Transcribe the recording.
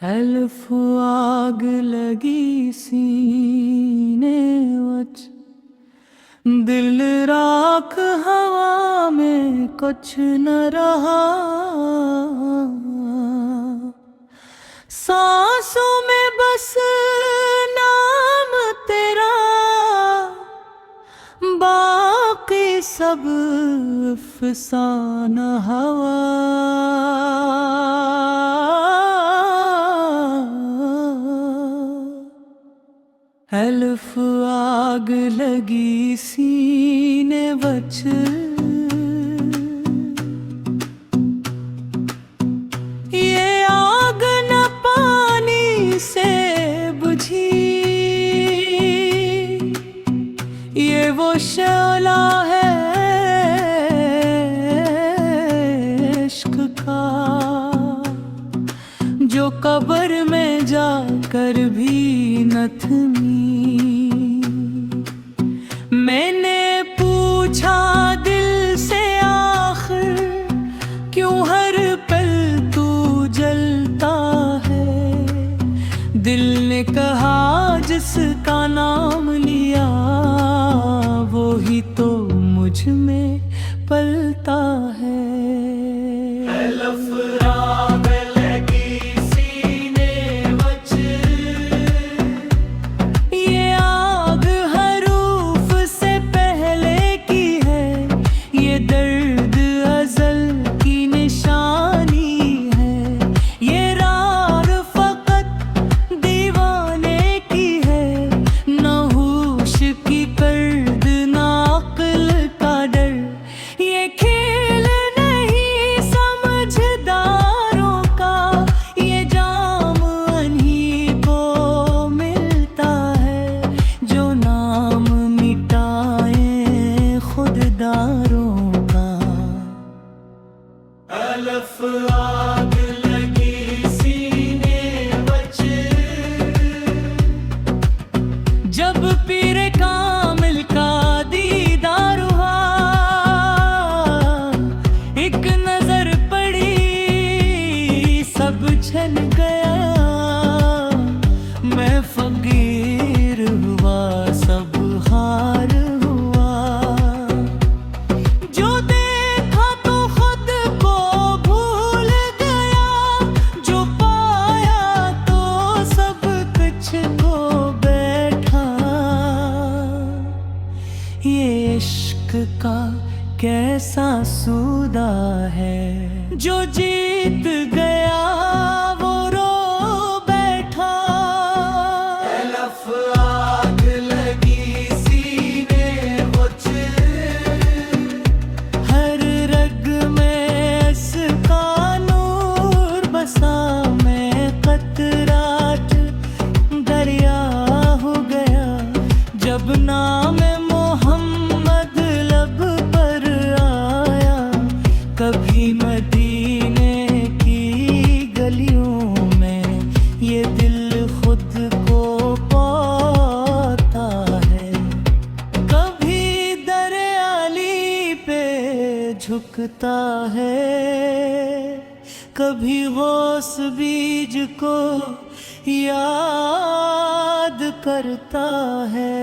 हल्फ आग लगी सीने वच, दिल राख हवा में कुछ न रहा। सांसों में बस नाम तेरा, बाकी सब अफसाना हवा। हल्फ आग लगी सीने वच, ये आग न पानी से बुझी, ये वो शोला है इश्क का, जो कब्र में जाकर भी न थमी। मैंने पूछा दिल से आखिर क्यों हर पल तू जलता है। दिल ने कहा जिसका नाम लिया वो ही तो मुझ में पलता है। हल्फ आग लगी सीने वच, जब पीरे कामिल का दीदार हुआ। एक नजर पड़ी सब छन गया, मैं फकीर हुआ सब हार। ये इश्क का कैसा सूदा है, जो जीत गया वो रो बैठा। हल्फ आग लगी सीने वच, हर रग में इसका नूर बसा। मैं कतराट दरिया हो गया जब नाम कभी मदीने की गलियों में ये दिल खुद को पाता है। कभी दरे आली पे झुकता है, कभी गौस बीज को याद करता है।